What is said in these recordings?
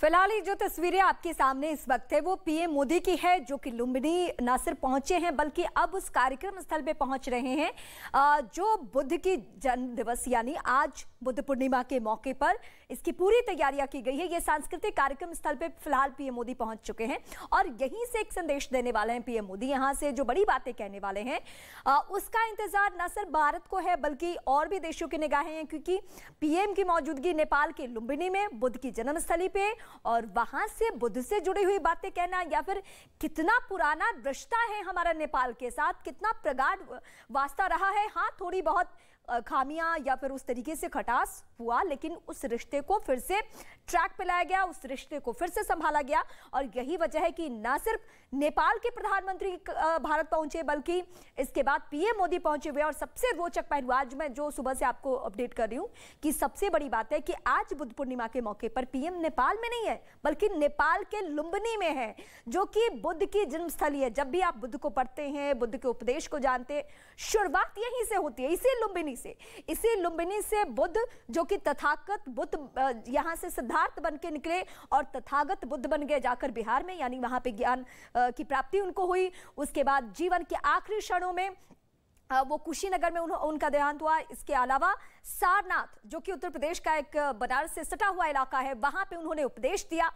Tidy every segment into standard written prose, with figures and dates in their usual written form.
फिलहाल ये जो तस्वीरें आपके सामने इस वक्त है वो पीएम मोदी की है, जो कि लुम्बिनी न सिर्फ पहुंचे हैं बल्कि अब उस कार्यक्रम स्थल पे पहुंच रहे हैं जो बुद्ध की जन्म दिवस यानी आज बुद्ध पूर्णिमा के मौके पर इसकी पूरी तैयारियां की गई है। ये सांस्कृतिक कार्यक्रम स्थल पे फिलहाल पीएम मोदी पहुंच चुके हैं और यहीं से एक संदेश देने वाले हैं पीएम मोदी। यहां से जो बड़ी बातें कहने वाले हैं उसका इंतजार न सिर्फ भारत को है बल्कि और भी देशों की निगाहें हैं, क्योंकि पीएम की मौजूदगी नेपाल के लुम्बिनी में बुद्ध की जन्मस्थली पे और वहां से बुद्ध से जुड़ी हुई बातें कहना या फिर कितना पुराना रिश्ता है हमारा नेपाल के साथ, कितना प्रगाढ़ वास्ता रहा है। हाँ, थोड़ी बहुत खामियां या फिर उस तरीके से खटास हुआ, लेकिन उस रिश्ते को फिर से ट्रैक पे लाया गया, उस रिश्ते को फिर से संभाला गया और यही वजह है कि न सिर्फ नेपाल के प्रधानमंत्री भारत पहुंचे बल्कि इसके बाद पीएम मोदी पहुंचे हुए। और सबसे रोचक पहलू आज मैं जो सुबह से आपको अपडेट कर रही हूं कि सबसे बड़ी बात है कि आज बुद्ध पूर्णिमा के मौके पर पीएम नेपाल में नहीं है बल्कि नेपाल के लुम्बिनी में है, जो कि बुद्ध की जन्मस्थली है। जब भी आप बुद्ध को पढ़ते हैं, बुद्ध के उपदेश को जानते हैं, शुरुआत यहीं से होती है, इसी लुम्बिनी से बुद्ध जो कि तथागत बुद्ध यहां से सिद्धार्थ बन के निकले और तथागत बुद्ध बन गए जाकर बिहार में, यानी वहां पे ज्ञान की प्राप्ति उनको हुई। उसके बाद जीवन के आखिरी क्षणों में वो कुशीनगर में उनका देहांत हुआ। इसके अलावा सारनाथ जो कि उत्तर प्रदेश का एक बनारस से सटा हुआ इलाका है, वहां पे उन्होंने उपदेश दिया।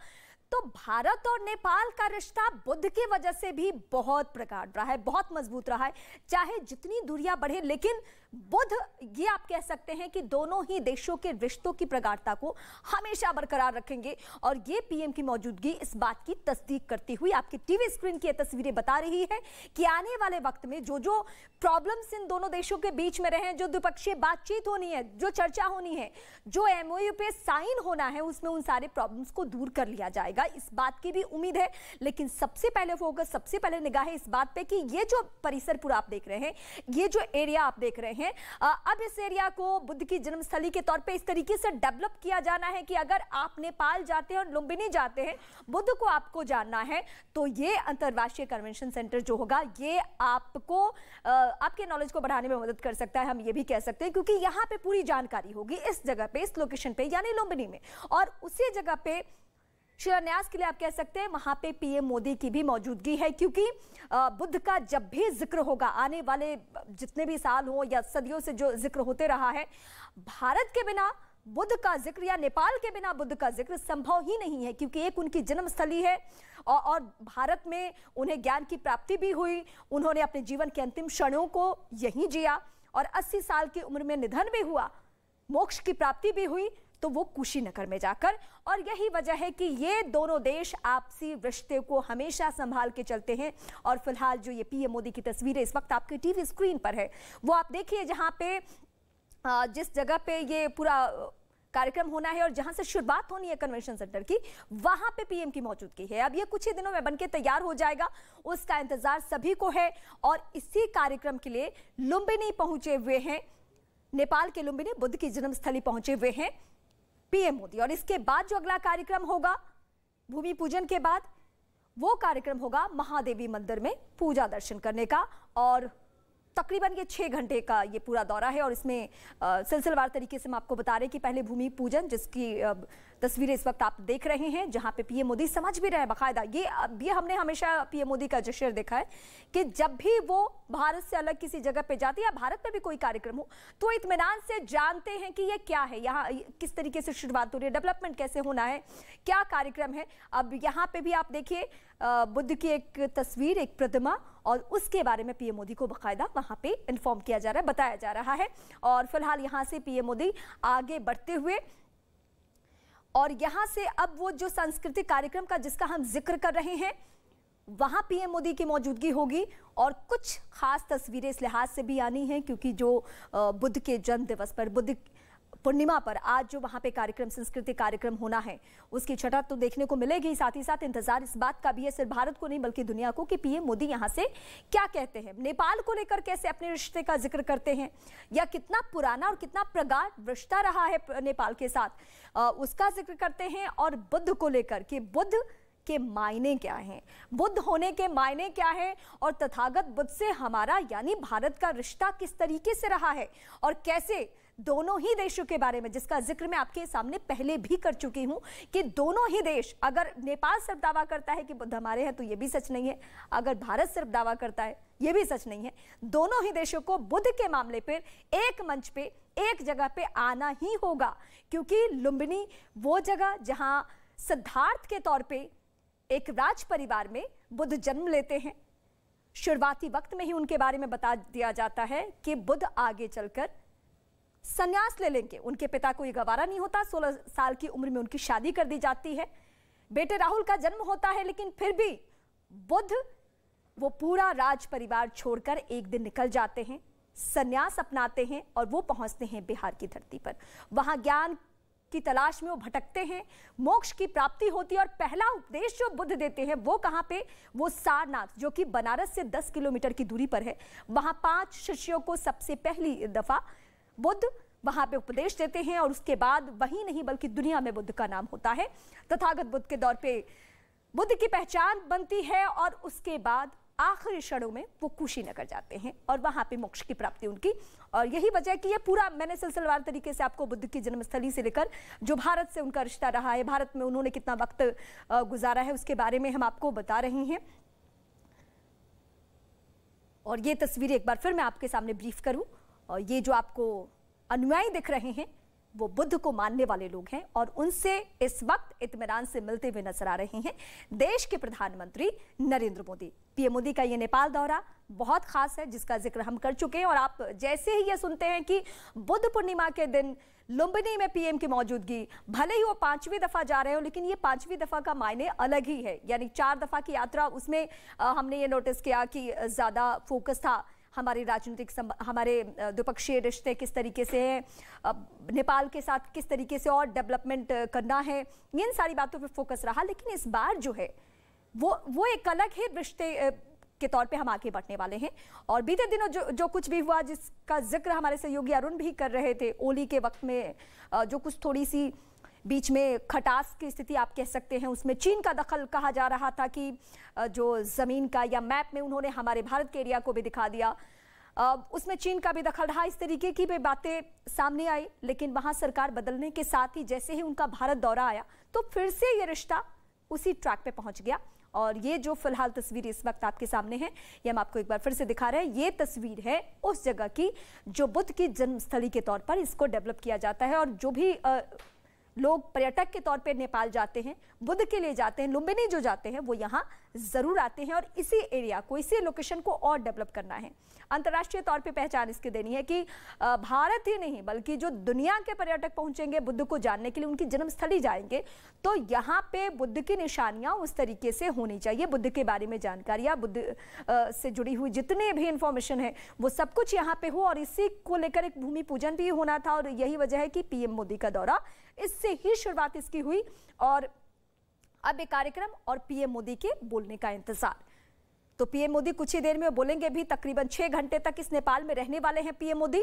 तो भारत और नेपाल का रिश्ता बुद्ध की वजह से भी बहुत प्रगाढ़ रहा है, बहुत मजबूत रहा है, चाहे जितनी दूरियां बढ़े, लेकिन बुद्ध ये आप कह सकते हैं कि दोनों ही देशों के रिश्तों की प्रगाढ़ता को हमेशा बरकरार रखेंगे। और ये पीएम की मौजूदगी इस बात की तस्दीक करती हुई आपकी टीवी स्क्रीन की तस्वीरें बता रही है कि आने वाले वक्त में जो जो प्रॉब्लम्स इन दोनों देशों के बीच में रहे, जो द्विपक्षीय बातचीत होनी है, जो चर्चा होनी है, जो एमओयू पे साइन होना है, उसमें उन सारे प्रॉब्लम्स को दूर कर लिया जाएगा, इस बात की भी उम्मीद है। लेकिन सबसे पहले फोकस, सबसे पहले निगाहें इस बात पे कि ये जो परिसर पूरा आप देख रहे हैं, ये जो एरिया आप देख रहे हैं, अब इस एरिया को बुद्ध की जन्मस्थली के तौर पे इस तरीके से डेवलप किया जाना है कि अगर आप नेपाल जाते हैं और लुम्बिनी जाते हैं, बुद्ध को आपको जानना है, तो ये अंतरराष्ट्रीय कन्वेंशन सेंटर जो होगा ये आपको आपके नॉलेज को बढ़ाने में मदद कर सकता है, हम ये भी कह सकते हैं, क्योंकि यहाँ पे पूरी जानकारी होगी इस जगह पे, इस लोकेशन पे यानी लुम्बिनी में। और उसी जगह पे शिलान्यास के लिए आप कह सकते हैं वहां पे पीएम मोदी की भी मौजूदगी है, क्योंकि बुद्ध का जब भी जिक्र होगा, आने वाले जितने भी साल हो या सदियों से जो जिक्र होते रहा है, भारत के बिना बुद्ध का जिक्र या नेपाल के बिना बुद्ध का जिक्र संभव ही नहीं है, क्योंकि एक उनकी जन्मस्थली है और भारत में उन्हें ज्ञान की प्राप्ति भी हुई, उन्होंने अपने जीवन के अंतिम क्षणों को यहीं जिया और 80 साल की उम्र में निधन भी हुआ, मोक्ष की प्राप्ति भी हुई, तो वो कुशीनगर में जाकर। और यही वजह है कि ये दोनों देश आपसी रिश्ते को हमेशा संभाल के चलते हैं। और फिलहाल जो ये पीएम मोदी की तस्वीरें इस वक्त आपकी टीवी स्क्रीन पर है, वो आप देखिए, जहां पे जिस जगह पे ये पूरा कार्यक्रम होना है और जहां से शुरुआत होनी है कन्वेंशन सेंटर की, वहां पे पीएम की मौजूदगी है। अब ये कुछ ही दिनों में बनके तैयार हो जाएगा, उसका इंतजार सभी को है। और इसी कार्यक्रम के लिए लुम्बिनी पहुंचे हुए हैं, नेपाल के लुम्बिनी बुद्ध की जन्मस्थली पहुंचे हुए हैं पीएम मोदी। और इसके बाद जो अगला कार्यक्रम होगा भूमि पूजन के बाद, वो कार्यक्रम होगा महादेवी मंदिर में पूजा दर्शन करने का। और तकरीबन ये 6 घंटे का ये पूरा दौरा है और इसमें सिलसिलेवार तरीके से हम आपको बता रहे हैं कि पहले भूमि पूजन, जिसकी तस्वीरें इस वक्त आप देख रहे हैं, जहां पे पीएम मोदी समझ भी रहे हैं बाकायदा। ये हमने हमेशा पीएम मोदी का जश्न देखा है कि जब भी वो भारत से अलग किसी जगह पे जाते या भारत में भी कोई कार्यक्रम हो, तो इत्मीनान से जानते हैं कि ये क्या है, यहाँ किस तरीके से शुरुआत हो रही है, डेवलपमेंट कैसे होना है, क्या कार्यक्रम है। अब यहाँ पे भी आप देखिए बुद्ध की एक तस्वीर, एक प्रतिमा, और उसके बारे में पीएम मोदी को बाकायदा वहां पे इन्फॉर्म किया जा रहा है, बताया जा रहा है। और फिलहाल यहां से पीएम मोदी आगे बढ़ते हुए, और यहां से अब वो जो सांस्कृतिक कार्यक्रम का जिसका हम जिक्र कर रहे हैं, वहां पीएम मोदी की मौजूदगी होगी। और कुछ खास तस्वीरें इस लिहाज से भी आनी है क्योंकि जो बुद्ध के जन्म दिवस पर, बुद्ध पूर्णिमा पर आज जो वहां पे कार्यक्रम, सांस्कृतिक कार्यक्रम होना है, उसकी छटा तो देखने को मिलेगी। साथ ही साथ इंतजार इस बात का भी है, सिर्फ भारत को नहीं बल्कि दुनिया को, कि पीएम मोदी यहां से क्या कहते हैं, नेपाल को लेकर कैसे अपने रिश्ते का जिक्र करते हैं, या कितना पुराना और कितना प्रगाढ़ रिश्ता रहा है नेपाल के साथ, उसका जिक्र करते हैं। और बुद्ध को लेकर कि बुद्ध के मायने क्या हैं, बुद्ध होने के मायने क्या है, और तथागत बुद्ध से हमारा यानी भारत का रिश्ता किस तरीके से रहा है, और कैसे दोनों ही देशों के बारे में, जिसका जिक्र मैं आपके सामने पहले भी कर चुकी हूं कि दोनों ही देश, अगर नेपाल सिर्फ दावा करता है कि बुद्ध हमारे हैं तो यह भी सच नहीं है, अगर भारत सिर्फ दावा करता है यह भी सच नहीं है। दोनों ही देशों को बुद्ध के मामले पर एक मंच पे, एक जगह पे आना ही होगा, क्योंकि लुम्बिनी वो जगह जहां सिद्धार्थ के तौर पे एक राज परिवार में बुद्ध जन्म लेते हैं। शुरुआती वक्त में ही उनके बारे में बता दिया जाता है कि बुद्ध आगे चलकर संन्यास ले लेंगे। उनके पिता को ये गवारा नहीं होता, 16 साल की उम्र में उनकी शादी कर दी जाती है, बेटे राहुल का जन्म होता है, लेकिन फिर भी बुद्ध वो पूरा राज परिवार छोड़कर एक दिन निकल जाते हैं, संन्यास अपनाते हैं और वो पहुंचते हैं बिहार की धरती पर। वहां ज्ञान की तलाश में वो भटकते हैं, मोक्ष की प्राप्ति होती है और पहला उपदेश जो बुद्ध देते हैं वो कहां पे, वो सारनाथ, जो कि बनारस से 10 किलोमीटर की दूरी पर है। वहां 5 शिष्यों को सबसे पहली दफा बुद्ध वहां पे उपदेश देते हैं और उसके बाद वही नहीं बल्कि दुनिया में बुद्ध का नाम होता है। तथागत बुद्ध के दौर पे बुद्ध की पहचान बनती है और उसके बाद आखिरी क्षणों में वो कुशीनगर जाते हैं और वहां पे मोक्ष की प्राप्ति उनकी। और यही वजह है कि ये पूरा मैंने सिलसिलेवार तरीके से आपको बुद्ध की जन्मस्थली से लेकर जो भारत से उनका रिश्ता रहा है, भारत में उन्होंने कितना वक्त गुजारा है, उसके बारे में हम आपको बता रहे हैं। और ये तस्वीरें एक बार फिर मैं आपके सामने ब्रीफ करूं, और ये जो आपको अनुयायी दिख रहे हैं वो बुद्ध को मानने वाले लोग हैं और उनसे इस वक्त इत्मीनान से मिलते हुए नजर आ रहे हैं देश के प्रधानमंत्री नरेंद्र मोदी। पीएम मोदी का ये नेपाल दौरा बहुत खास है, जिसका जिक्र हम कर चुके हैं। और आप जैसे ही ये सुनते हैं कि बुद्ध पूर्णिमा के दिन लुम्बिनी में पीएम की मौजूदगी, भले ही वो 5वीं दफा जा रहे हो, लेकिन ये 5वीं दफा का मायने अलग ही है। यानी 4 दफा की यात्रा, उसमें हमने ये नोटिस किया कि ज्यादा फोकस था हमारे राजनीतिक हमारे द्विपक्षीय रिश्ते किस तरीके से हैं, नेपाल के साथ किस तरीके से और डेवलपमेंट करना है, इन सारी बातों पे फोकस रहा। लेकिन इस बार जो है वो एक अलग ही रिश्ते के तौर पे हम आगे बढ़ने वाले हैं। और बीते दिनों जो कुछ भी हुआ, जिसका जिक्र हमारे सहयोगी अरुण भी कर रहे थे, ओली के वक्त में जो कुछ थोड़ी सी बीच में खटास की स्थिति आप कह सकते हैं, उसमें चीन का दखल कहा जा रहा था कि जो जमीन का या मैप में उन्होंने हमारे भारत के एरिया को भी दिखा दिया, उसमें चीन का भी दखल रहा। इस तरीके की भी बातें सामने आई। लेकिन वहां सरकार बदलने के साथ ही जैसे ही उनका भारत दौरा आया तो फिर से ये रिश्ता उसी ट्रैक पे पहुंच गया। और ये जो फिलहाल तस्वीर इस वक्त आपके सामने है, ये हम आपको एक बार फिर से दिखा रहे हैं। ये तस्वीर है उस जगह की जो बुद्ध की जन्मस्थली के तौर पर इसको डेवलप किया जाता है। और जो भी लोग पर्यटक के तौर पे नेपाल जाते हैं, बुद्ध के लिए जाते हैं, लुम्बिनी जो जाते हैं, वो यहाँ जरूर आते हैं और इसी एरिया को, इसी लोकेशन को और डेवलप करना है। अंतर्राष्ट्रीय तौर पे पहचान इसकी देनी है कि भारत ही नहीं बल्कि जो दुनिया के पर्यटक पहुंचेंगे बुद्ध को जानने के लिए, उनकी जन्मस्थली जाएंगे, तो यहाँ पे बुद्ध की निशानियां उस तरीके से होनी चाहिए। बुद्ध के बारे में जानकारियां, बुद्ध से जुड़ी हुई जितने भी इंफॉर्मेशन है वो सब कुछ यहाँ पे हो। और इसी को लेकर एक भूमि पूजन भी होना था और यही वजह है कि पीएम मोदी का दौरा, इससे ही शुरुआत इसकी हुई। और अब एक कार्यक्रम और पीएम मोदी के बोलने का इंतजार। तो पीएम मोदी कुछ ही देर में बोलेंगे भी, तकरीबन 6 घंटे तक इस नेपाल में रहने वाले हैं पीएम मोदी।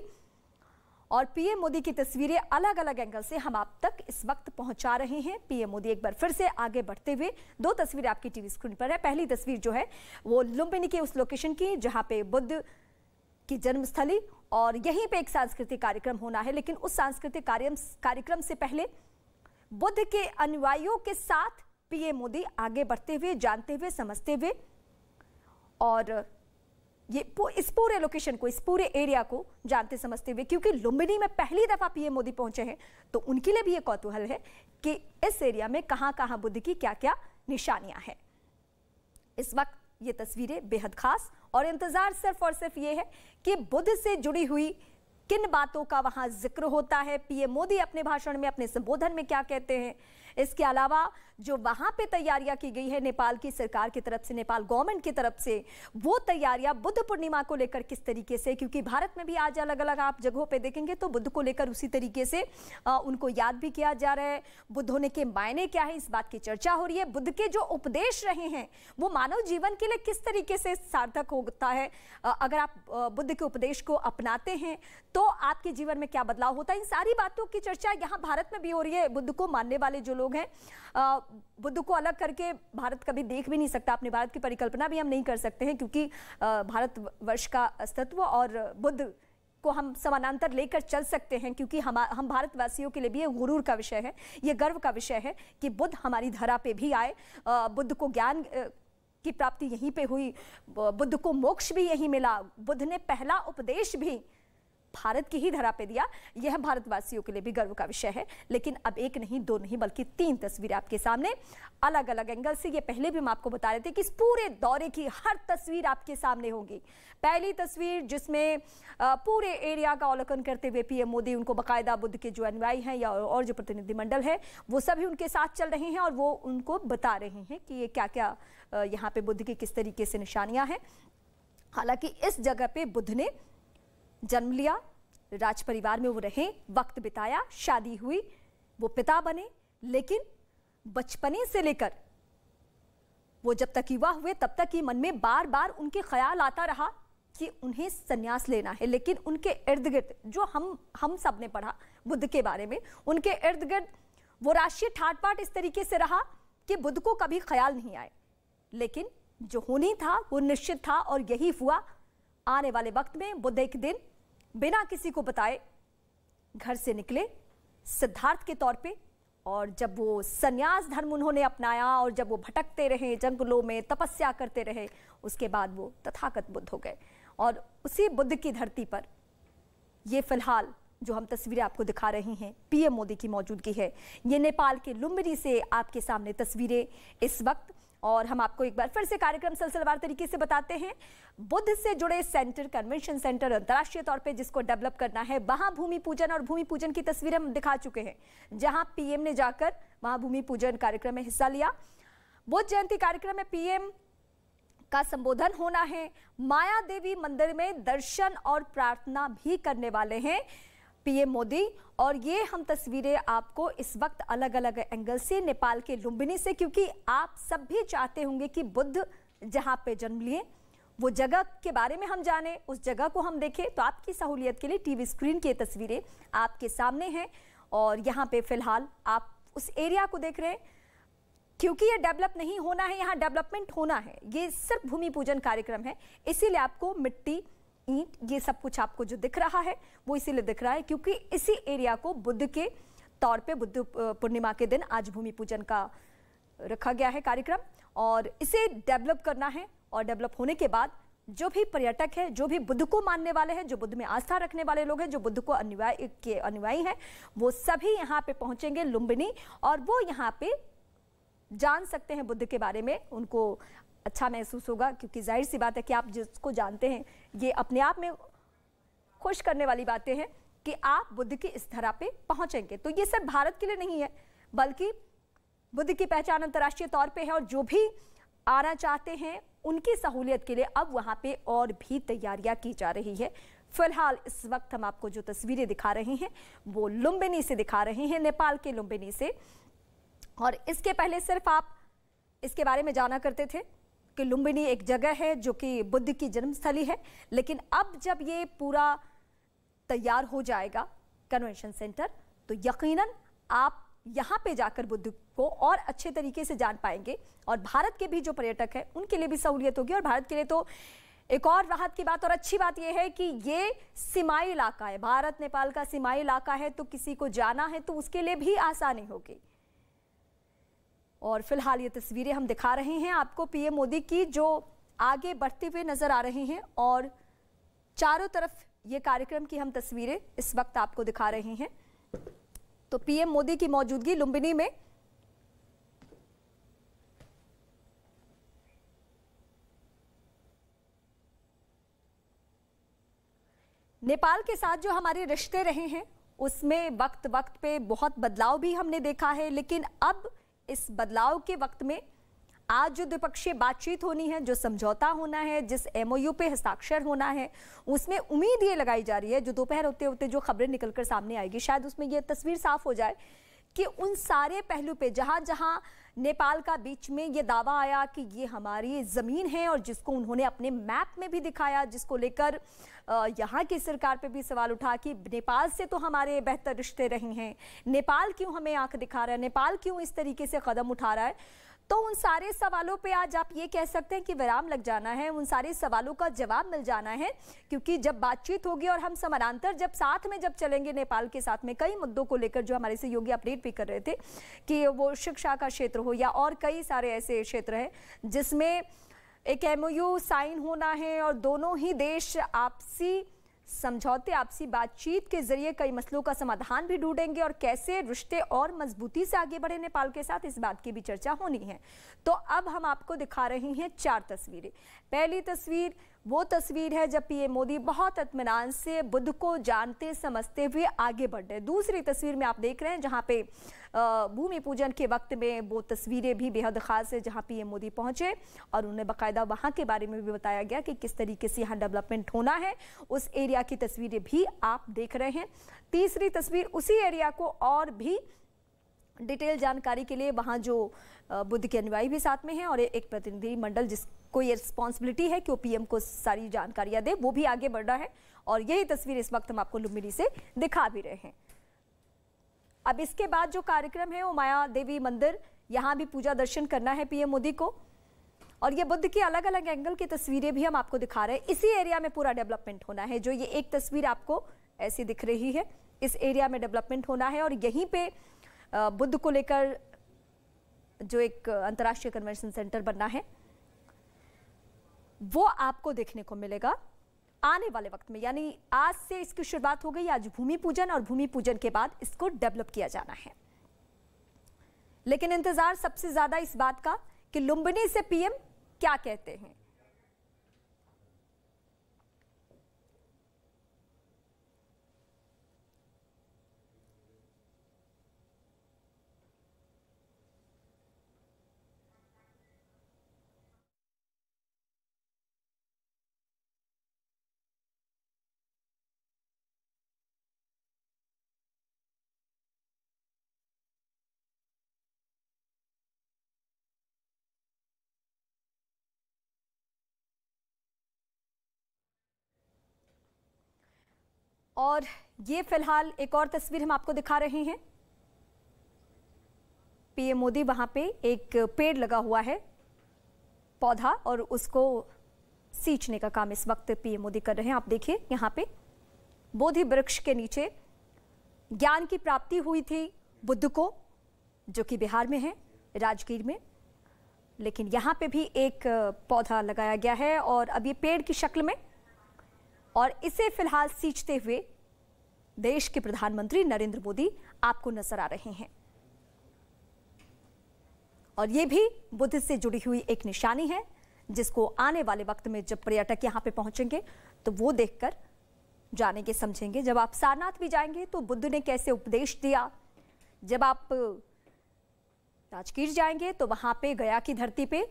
और पीएम मोदी की तस्वीरें अलग अलग एंगल से हम आप तक इस वक्त पहुंचा रहे हैं। पीएम मोदी एक बार फिर से आगे बढ़ते हुए, 2 तस्वीरें आपकी टीवी स्क्रीन पर है। पहली तस्वीर जो है वो लुम्बिनी के उस लोकेशन की जहां पे बुद्ध की जन्मस्थली, और यहीं पे एक सांस्कृतिक कार्यक्रम होना है। लेकिन उस सांस्कृतिक कार्यक्रम से पहले बुद्ध के अनुयायियों के साथ पीएम मोदी आगे बढ़ते हुए, जानते हुए, समझते हुए, और ये इस पूरे लोकेशन को, इस पूरे एरिया को जानते समझते हुए, क्योंकि लुम्बिनी में पहली दफा पीएम मोदी पहुंचे हैं, तो उनके लिए भी ये कौतूहल है कि इस एरिया में कहां कहां बुद्ध की क्या क्या निशानियां हैं। इस वक्त ये तस्वीरें बेहद खास, और इंतजार सिर्फ और सिर्फ ये है कि बुद्ध से जुड़ी हुई किन बातों का वहां जिक्र होता है, पीएम मोदी अपने भाषण में, अपने संबोधन में क्या कहते हैं। इसके अलावा जो वहां पे तैयारियां की गई है नेपाल की सरकार की तरफ से, नेपाल गवर्नमेंट की तरफ से, वो तैयारियां बुद्ध पूर्णिमा को लेकर किस तरीके से, क्योंकि भारत में भी आज अलग अलग आप जगहों पे देखेंगे तो बुद्ध को लेकर उसी तरीके से उनको याद भी किया जा रहा है। बुद्ध होने के मायने क्या है, इस बात की चर्चा हो रही है। बुद्ध के जो उपदेश रहे हैं वो मानव जीवन के लिए किस तरीके से सार्थक होता है, अगर आप बुद्ध के उपदेश को अपनाते हैं तो आपके जीवन में क्या बदलाव होता है, इन सारी बातों की चर्चा यहाँ भारत में भी हो रही है। बुद्ध को मानने वाले जो लोग हैं, बुद्ध को अलग करके भारत कभी देख भी नहीं सकता, अपने भारत की परिकल्पना भी हम नहीं कर सकते हैं, क्योंकि भारतवर्ष का अस्तित्व और बुद्ध को हम समानांतर लेकर चल सकते हैं, क्योंकि हम भारतवासियों के लिए भी ये गुरूर का विषय है, ये गर्व का विषय है कि बुद्ध हमारी धरा पे भी आए, बुद्ध को ज्ञान की प्राप्ति यहीं पे हुई, बुद्ध को मोक्ष भी यहीं मिला, बुद्ध ने पहला उपदेश भी भारत की ही धरा पे दिया। यह भारतवासियों के लिए भी गर्व का विषय है। लेकिन अब एक नहीं, दो नहीं, बल्कि 3 तस्वीरें आपके सामने अलग अलग एंगल से। ये पहले भी हम आपको बता रहे थे कि इस पूरे दौरे की हर तस्वीर आपके सामने होगी। पहली तस्वीर जिसमें पूरे एरिया का अवलोकन करते हुए पीएम मोदी, उनको बाकायदा बुद्ध के जो अनुयायी हैं या और जो प्रतिनिधिमंडल है वो सभी उनके साथ चल रहे हैं और वो उनको बता रहे हैं कि ये क्या क्या यहाँ पे बुद्ध की किस तरीके से निशानियां हैं। हालांकि इस जगह पे बुद्ध ने जन्म लिया, राज परिवार में वो रहे, वक्त बिताया, शादी हुई, वो पिता बने, लेकिन बचपने से लेकर वो जब तक युवा हुए तब तक ही मन में बार बार उनके ख्याल आता रहा कि उन्हें संन्यास लेना है। लेकिन उनके इर्द गिर्द जो हम सब ने पढ़ा बुद्ध के बारे में, उनके इर्द गिर्द वो राष्ट्रीय ठाट बाट इस तरीके से रहा कि बुद्ध को कभी ख्याल नहीं आए। लेकिन जो होनी था वो निश्चित था और यही हुआ। आने वाले वक्त में बुद्ध एक दिन बिना किसी को बताए घर से निकले सिद्धार्थ के तौर पे, और जब वो संन्यास धर्म उन्होंने अपनाया और जब वो भटकते रहे, जंगलों में तपस्या करते रहे, उसके बाद वो तथागत बुद्ध हो गए। और उसी बुद्ध की धरती पर ये फिलहाल जो हम तस्वीरें आपको दिखा रहे हैं, पीएम मोदी की मौजूदगी है। ये नेपाल के लुम्बिनी से आपके सामने तस्वीरें इस वक्त। और हम आपको एक बार फिर से कार्यक्रम सिलसिलेवार तरीके से बताते हैं। बुद्ध से जुड़े सेंटर, कन्वेंशन सेंटर अंतर्राष्ट्रीय तौर पे जिसको डेवलप करना है, वहां भूमि पूजन और भूमि पूजन की तस्वीरें हम दिखा चुके हैं, जहां पीएम ने जाकर वहां भूमि पूजन कार्यक्रम में हिस्सा लिया। बुद्ध जयंती कार्यक्रम में पीएम का संबोधन होना है। माया देवी मंदिर में दर्शन और प्रार्थना भी करने वाले हैं पीएम मोदी। और ये हम तस्वीरें आपको इस वक्त अलग अलग एंगल से नेपाल के लुम्बिनी से, क्योंकि आप सब भी चाहते होंगे कि बुद्ध जहां पे जन्म लिए वो जगह के बारे में हम जाने, उस जगह को हम देखें। तो आपकी सहूलियत के लिए टीवी स्क्रीन की तस्वीरें आपके सामने हैं और यहाँ पे फिलहाल आप उस एरिया को देख रहे हैं। क्योंकि ये डेवलप नहीं होना है, यहाँ डेवलपमेंट होना है, ये सिर्फ भूमि पूजन कार्यक्रम है, इसीलिए आपको मिट्टी, ईंट, ये सब कुछ आपको जो दिख रहा है वो इसीलिए दिख रहा है क्योंकि इसी एरिया को बुद्ध के तौर पे बुद्ध पूर्णिमा के दिन आज भूमि पूजन का रखा गया है कार्यक्रम, और इसे डेवलप करना है। और डेवलप होने के बाद जो भी पर्यटक है, जो भी बुद्ध को मानने वाले हैं, जो बुद्ध में आस्था रखने वाले लोग हैं, जो बुद्ध को अनुयायी हैं, वो सभी यहाँ पे पहुंचेंगे लुम्बिनी, और वो यहाँ पे जान सकते हैं बुद्ध के बारे में। उनको अच्छा महसूस होगा, क्योंकि जाहिर सी बात है कि आप जिसको जानते हैं, ये अपने आप में खुश करने वाली बातें हैं कि आप बुद्ध की इस धरा पे पहुंचेंगे। तो ये सिर्फ भारत के लिए नहीं है, बल्कि बुद्ध की पहचान अंतर्राष्ट्रीय तौर पे है, और जो भी आना चाहते हैं उनकी सहूलियत के लिए अब वहां पे और भी तैयारियां की जा रही है। फिलहाल इस वक्त हम आपको जो तस्वीरें दिखा रहे हैं वो लुम्बिनी से दिखा रहे हैं, नेपाल के लुम्बिनी से। और इसके पहले सिर्फ आप इसके बारे में जाना करते थे कि लुम्बिनी एक जगह है जो कि बुद्ध की जन्मस्थली है, लेकिन अब जब ये पूरा तैयार हो जाएगा कन्वेंशन सेंटर, तो यकीनन आप यहाँ पे जाकर बुद्ध को और अच्छे तरीके से जान पाएंगे, और भारत के भी जो पर्यटक हैं उनके लिए भी सहूलियत होगी। और भारत के लिए तो एक और राहत की बात और अच्छी बात यह है कि ये सीमाई इलाका है, भारत नेपाल का सीमाई इलाका है, तो किसी को जाना है तो उसके लिए भी आसानी होगी। और फिलहाल ये तस्वीरें हम दिखा रहे हैं आपको पीएम मोदी की, जो आगे बढ़ते हुए नजर आ रहे हैं, और चारों तरफ ये कार्यक्रम की हम तस्वीरें इस वक्त आपको दिखा रहे हैं। तो पीएम मोदी की मौजूदगी लुम्बिनी में। नेपाल के साथ जो हमारे रिश्ते रहे हैं उसमें वक्त वक्त पे बहुत बदलाव भी हमने देखा है, लेकिन अब इस बदलाव के वक्त में आज जो द्विपक्षीय बातचीत होनी है, जो समझौता होना है, जिस एमओयू पे हस्ताक्षर होना है, उसमें उम्मीद ये लगाई जा रही है, जो दोपहर होते होते जो खबरें निकलकर सामने आएगी, शायद उसमें ये तस्वीर साफ हो जाए कि उन सारे पहलू पे जहां जहां नेपाल का बीच में ये दावा आया कि ये हमारी ज़मीन है, और जिसको उन्होंने अपने मैप में भी दिखाया, जिसको लेकर यहाँ की सरकार पे भी सवाल उठा कि नेपाल से तो हमारे बेहतर रिश्ते रहे हैं, नेपाल क्यों हमें आंख दिखा रहा है, नेपाल क्यों इस तरीके से कदम उठा रहा है। तो उन सारे सवालों पे आज आप ये कह सकते हैं कि विराम लग जाना है, उन सारे सवालों का जवाब मिल जाना है, क्योंकि जब बातचीत होगी और हम समानांतर जब साथ में जब चलेंगे नेपाल के साथ में कई मुद्दों को लेकर, जो हमारे सहयोगी अपडेट भी कर रहे थे कि वो शिक्षा का क्षेत्र हो या और कई सारे ऐसे क्षेत्र हैं जिसमें एक एमओयू साइन होना है और दोनों ही देश आपसी समझौते, आपसी बातचीत के जरिए कई मसलों का समाधान भी ढूंढेंगे और कैसे रिश्ते और मजबूती से आगे बढ़े नेपाल के साथ, इस बात की भी चर्चा होनी है। तो अब हम आपको दिखा रहे हैं 4 तस्वीरें। पहली तस्वीर वो तस्वीर है जब पीएम मोदी बहुत इत्मीनान से बुद्ध को जानते समझते हुए आगे बढ़ रहे। दूसरी तस्वीर में आप देख रहे हैं जहां पे भूमि पूजन के वक्त में वो तस्वीरें भी बेहद खास है, जहां पीएम मोदी पहुंचे और उन्हें बाकायदा वहां के बारे में भी बताया गया कि किस तरीके से यहाँ डेवलपमेंट होना है। उस एरिया की तस्वीरें भी आप देख रहे हैं। तीसरी तस्वीर उसी एरिया को और भी डिटेल जानकारी के लिए वहां जो बुद्ध के अनुयायी भी साथ में हैं और एक प्रतिनिधि मंडल जिसको ये रिस्पॉन्सिबिलिटी है कि वो पीएम को सारी जानकारियां दे, वो भी आगे बढ़ रहा है और यही तस्वीर इस वक्त हम आपको लुम्बिनी से दिखा भी रहे हैं। अब इसके बाद जो कार्यक्रम है वो माया देवी मंदिर, यहाँ भी पूजा दर्शन करना है पीएम मोदी को और ये बुद्ध की अलग अलग एंगल की तस्वीरें भी हम आपको दिखा रहे हैं। इसी एरिया में पूरा डेवलपमेंट होना है। जो ये एक तस्वीर आपको ऐसी दिख रही है, इस एरिया में डेवलपमेंट होना है और यहीं पे बुद्ध को लेकर जो एक अंतर्राष्ट्रीय कन्वेंशन सेंटर बनना है वो आपको देखने को मिलेगा आने वाले वक्त में। यानी आज से इसकी शुरुआत हो गई, आज भूमि पूजन और भूमि पूजन के बाद इसको डेवलप किया जाना है। लेकिन इंतजार सबसे ज्यादा इस बात का कि लुम्बिनी से पीएम क्या कहते हैं। और ये फिलहाल एक और तस्वीर हम आपको दिखा रहे हैं। पीएम मोदी वहां पे एक पेड़ लगा हुआ है, पौधा, और उसको सींचने का काम इस वक्त पीएम मोदी कर रहे हैं। आप देखिए यहाँ पे बोधि वृक्ष के नीचे ज्ञान की प्राप्ति हुई थी बुद्ध को, जो कि बिहार में है, राजगीर में। लेकिन यहाँ पे भी एक पौधा लगाया गया है और अब ये पेड़ की शक्ल में, और इसे फिलहाल सींचते हुए देश के प्रधानमंत्री नरेंद्र मोदी आपको नजर आ रहे हैं। और ये भी बुद्ध से जुड़ी हुई एक निशानी है जिसको आने वाले वक्त में जब पर्यटक यहाँ पे पहुंचेंगे तो वो देखकर जानेंगे, समझेंगे। जब आप सारनाथ भी जाएंगे तो बुद्ध ने कैसे उपदेश दिया, जब आप राजगीर जाएंगे तो वहां पे गया की धरती पे।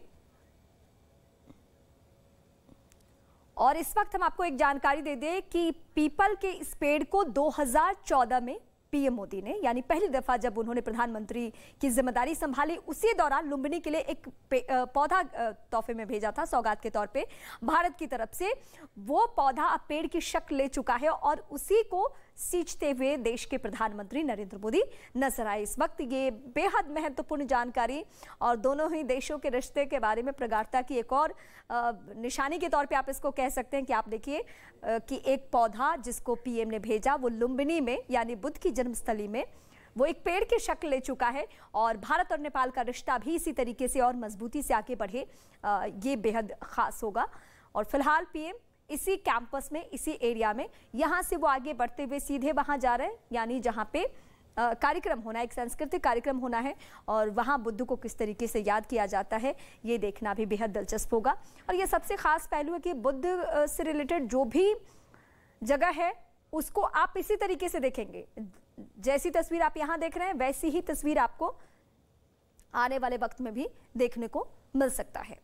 और इस वक्त हम आपको एक जानकारी दे दें कि पीपल के इस पेड़ को 2014 में पीएम मोदी ने, यानी पहली दफा जब उन्होंने प्रधानमंत्री की जिम्मेदारी संभाली, उसी दौरान लुम्बिनी के लिए एक पौधा तोहफे में भेजा था, सौगात के तौर पे भारत की तरफ से। वो पौधा अब पेड़ की शक्ल ले चुका है और उसी को सींचते हुए देश के प्रधानमंत्री नरेंद्र मोदी नजर आए। इस वक्त ये बेहद महत्वपूर्ण जानकारी और दोनों ही देशों के रिश्ते के बारे में प्रगाढ़ता की एक और निशानी के तौर पे आप इसको कह सकते हैं कि आप देखिए कि एक पौधा जिसको पीएम ने भेजा वो लुम्बिनी में, यानी बुद्ध की जन्मस्थली में, वो एक पेड़ की शक्ल ले चुका है। और भारत और नेपाल का रिश्ता भी इसी तरीके से और मजबूती से आगे बढ़े, ये बेहद खास होगा। और फिलहाल पीएम इसी कैंपस में, इसी एरिया में, यहाँ से वो आगे बढ़ते हुए सीधे वहां जा रहे हैं, यानी जहाँ पे कार्यक्रम होना है, एक सांस्कृतिक कार्यक्रम होना है और वहां बुद्ध को किस तरीके से याद किया जाता है ये देखना भी बेहद दिलचस्प होगा। और ये सबसे खास पहलू है कि बुद्ध से रिलेटेड जो भी जगह है उसको आप इसी तरीके से देखेंगे। जैसी तस्वीर आप यहाँ देख रहे हैं वैसी ही तस्वीर आपको आने वाले वक्त में भी देखने को मिल सकता है।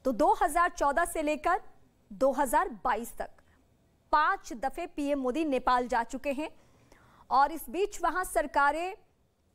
तो 2014 से लेकर 2022 तक 5 दफे पीएम मोदी नेपाल जा चुके हैं और इस बीच वहां सरकारें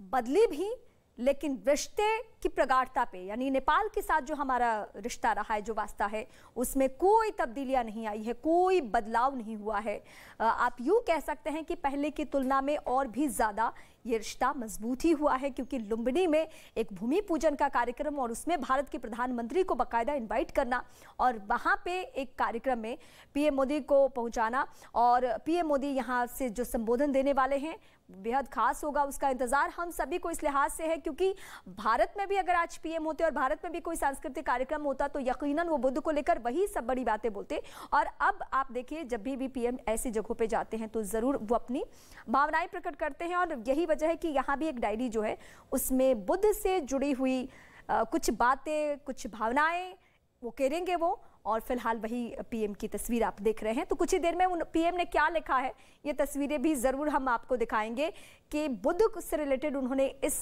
बदली भी, लेकिन रिश्ते की प्रगाढ़ता पे, यानी नेपाल के साथ जो हमारा रिश्ता रहा है, जो वास्ता है, उसमें कोई तब्दीलियां नहीं आई है, कोई बदलाव नहीं हुआ है। आप यूं कह सकते हैं कि पहले की तुलना में और भी ज्यादा ये रिश्ता मजबूत ही हुआ है, क्योंकि लुम्बिनी में एक भूमि पूजन का कार्यक्रम और उसमें भारत के प्रधानमंत्री को बाकायदा इनवाइट करना और वहां पे एक कार्यक्रम में पीएम मोदी को पहुंचाना और पीएम मोदी यहां से जो संबोधन देने वाले हैं बेहद खास होगा। उसका इंतजार हम सभी को इस लिहाज से है क्योंकि भारत में भी अगर आज पीएम होते और भारत में भी कोई सांस्कृतिक कार्यक्रम होता तो यकीनन वो बुद्ध को लेकर वही सब बड़ी बातें बोलते। और अब आप देखिए जब भी पीएम ऐसी जगहों पे जाते हैं तो जरूर वो अपनी भावनाएं प्रकट करते हैं और यही वजह है कि यहाँ भी एक डायरी जो है उसमें बुद्ध से जुड़ी हुई कुछ बातें, कुछ भावनाएं वो करेंगे वो। और फिलहाल वही पीएम की तस्वीर आप देख रहे हैं, तो कुछ ही देर में पीएम ने क्या लिखा है ये तस्वीरें भी जरूर हम आपको दिखाएंगे कि बुद्ध से रिलेटेड उन्होंने इस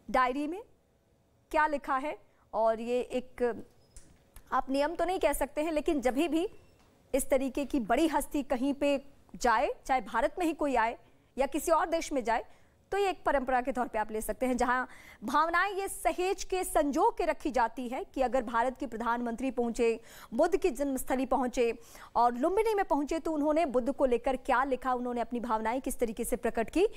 डायरी में क्या लिखा है। और ये एक आप नियम तो नहीं कह सकते हैं, लेकिन जब भी इस तरीके की बड़ी हस्ती कहीं पे जाए, चाहे भारत में ही कोई आए या किसी और देश में जाए, तो ये एक परंपरा के तौर पे आप ले सकते हैं जहां भावनाएं ये सहेज के संजो के रखी जाती है कि अगर भारत के प्रधानमंत्री पहुंचे, बुद्ध की जन्मस्थली पहुंचे और लुम्बिनी में पहुंचे तो उन्होंने बुद्ध को लेकर क्या लिखा, उन्होंने अपनी भावनाएं किस तरीके से प्रकट की,